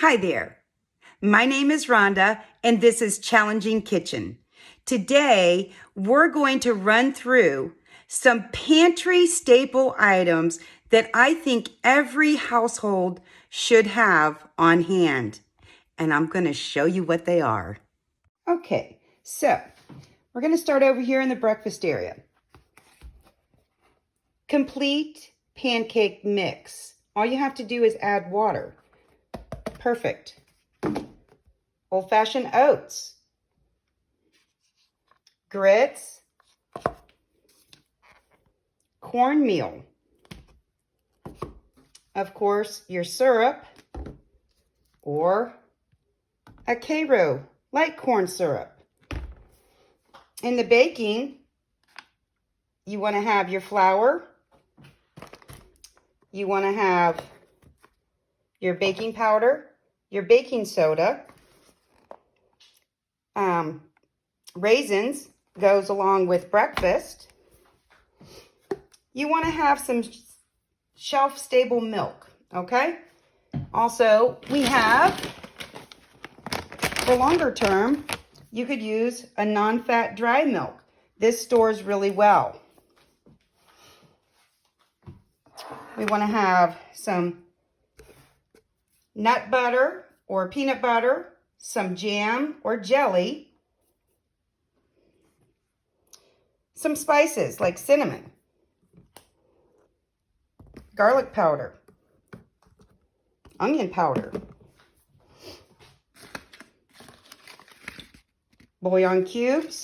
Hi there. My name is Rhonda, and this is Challenging Kitchen. Today, we're going to run through some pantry staple items that I think every household should have on hand. And I'm going to show you what they are. Okay, so we're going to start over here in the breakfast area. Complete pancake mix. All you have to do is add water. Perfect. Old-fashioned oats, grits, cornmeal, of course, your syrup, or a Karo, light corn syrup. In the baking, you want to have your flour, you want to have your baking powder, your baking soda, raisins goes along with breakfast. You want to have some shelf-stable milk, okay? Also, we have, for longer term, you could use a non-fat dry milk. This stores really well. We want to have some nut butter or peanut butter, some jam or jelly, some spices like cinnamon, garlic powder, onion powder, bouillon cubes,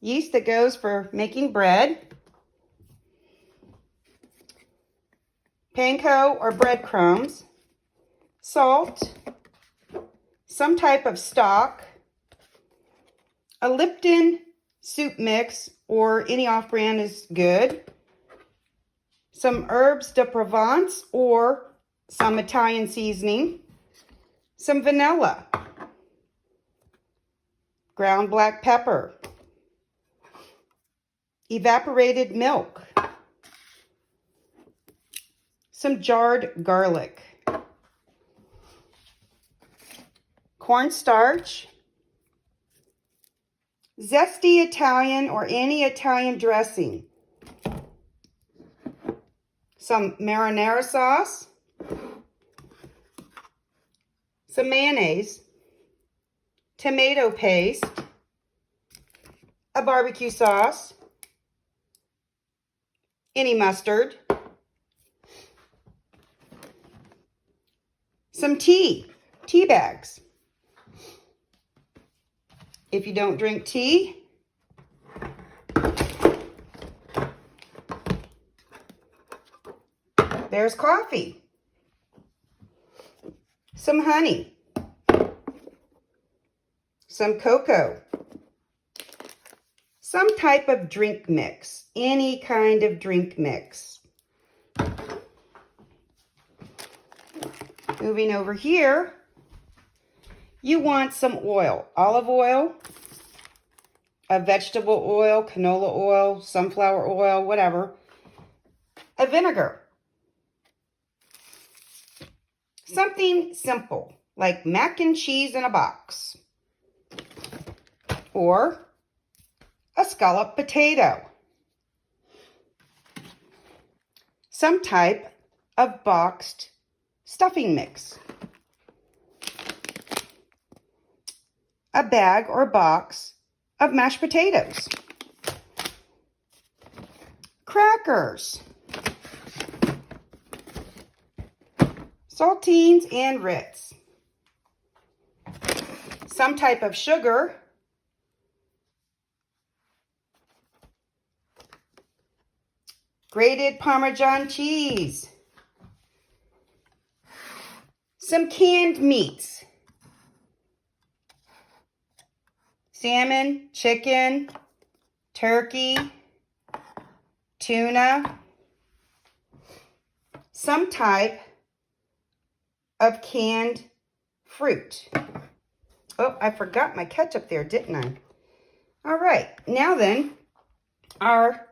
yeast that goes for making bread, panko or breadcrumbs, salt, some type of stock, a Lipton soup mix or any off-brand is good, some herbs de Provence or some Italian seasoning, some vanilla, ground black pepper, evaporated milk, some jarred garlic, cornstarch, zesty Italian or any Italian dressing, some marinara sauce, some mayonnaise, tomato paste, a barbecue sauce, any mustard, some tea bags. If you don't drink tea, there's coffee, some honey, some cocoa, some type of drink mix, any kind of drink mix. Moving over here, you want some oil, olive oil, a vegetable oil, canola oil, sunflower oil, whatever, a vinegar. Something simple, like mac and cheese in a box, or a scalloped potato. Some type of boxed stuffing mix. A bag or box of mashed potatoes. Crackers. Saltines and ritz. Some type of sugar. Grated Parmesan cheese. Some canned meats. Salmon, chicken, turkey, tuna. Some type of canned fruit. Oh, I forgot my ketchup there, didn't I? All right, now then, our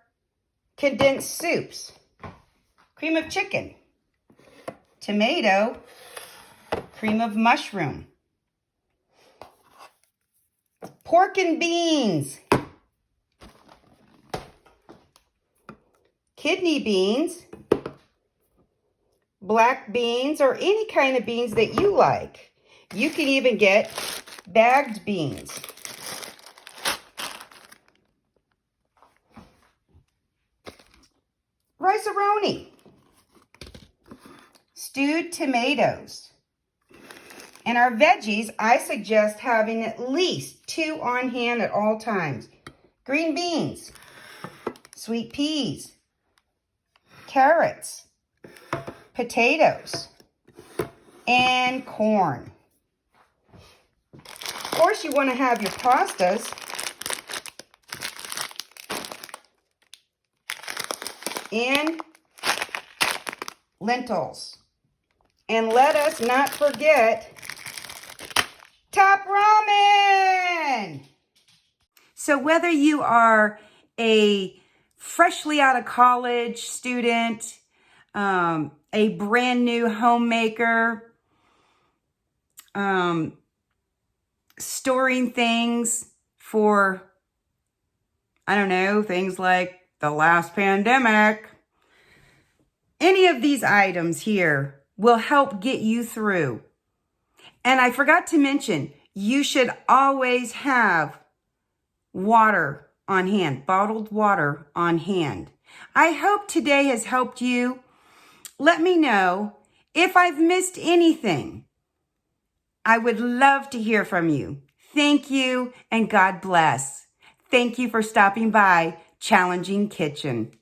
condensed soups. Cream of chicken, tomato, cream of mushroom, pork and beans, kidney beans, black beans, or any kind of beans that you like. You can even get bagged beans. Rice-a-roni, stewed tomatoes. And our veggies, I suggest having at least 2 on hand at all times. Green beans, sweet peas, carrots, potatoes, and corn. Of course, you want to have your pastas. And lentils. And let us not forget top ramen. So whether you are a freshly out of college student, a brand new homemaker, storing things for, I don't know, things like the last pandemic, any of these items here will help get you through. And I forgot to mention, you should always have water on hand, bottled water on hand. I hope today has helped you. Let me know if I've missed anything. I would love to hear from you. Thank you and God bless. Thank you for stopping by Challenging Kitchen.